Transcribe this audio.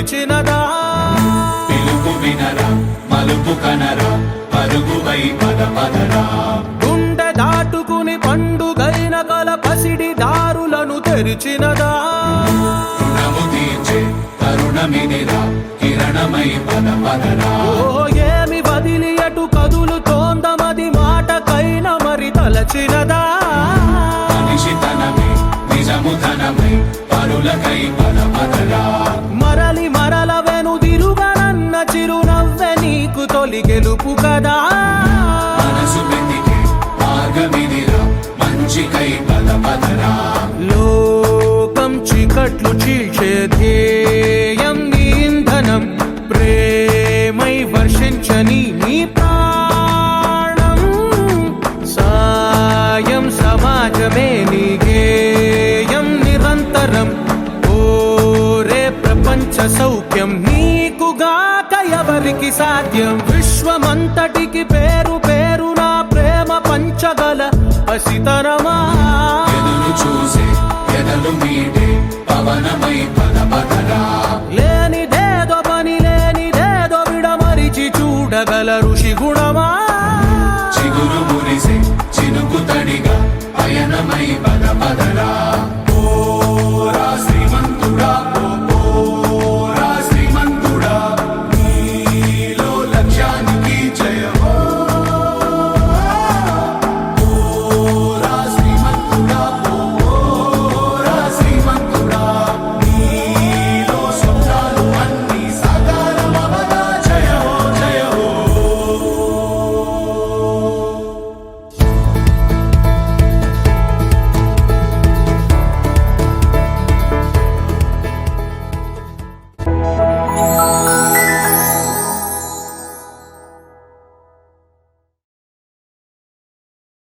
నిలిచినదా పిలుపు వినరా మలుపు కనరా పరుగువై పద పదరా గుండె దాటుకుని పండుగైన కల పసిడి దారులను తెరిచినదా రుణము తీర్చే తరుణమినిరా కిరణమై పద పదరా ఓ ఏమి వదిలి అటు కదులుతోందమది మాటకైన మరి తలచినదా మనిషితనమే నిజముతనమై పరులకై పద పదరా మరలి మరల వెనుదిరుగనన్న చిరునవ్వె నీకు తొలి గెలుపు కదా మనసు వెతికే మార్గమినిరా మంచికై పద పదరా లోకం చీకట్లు చీల్చే ధ్యేయం నీ ఇంధనం ప్రేమై వర్షించని నీ ప్రాణం సాయం సమాజమే నీ గేయం నిరంతరం ఓరే ప్రపంచ సౌఖ్యం నీకుగాక ఎవరికి సాధ్యం విశ్వమంతటికి పేరు పేరు నా ప్రేమ పంచగల పసితనమా ఎదురు చూసే ఎదలు మీటే పవనమై పద పదరా లేనిదేదో పని లేనిదేదో విడమరిచి చూడగల ఋషి గుణమా చిగురు మురిసే చినుకు తడిగా పయనమై పద పదరా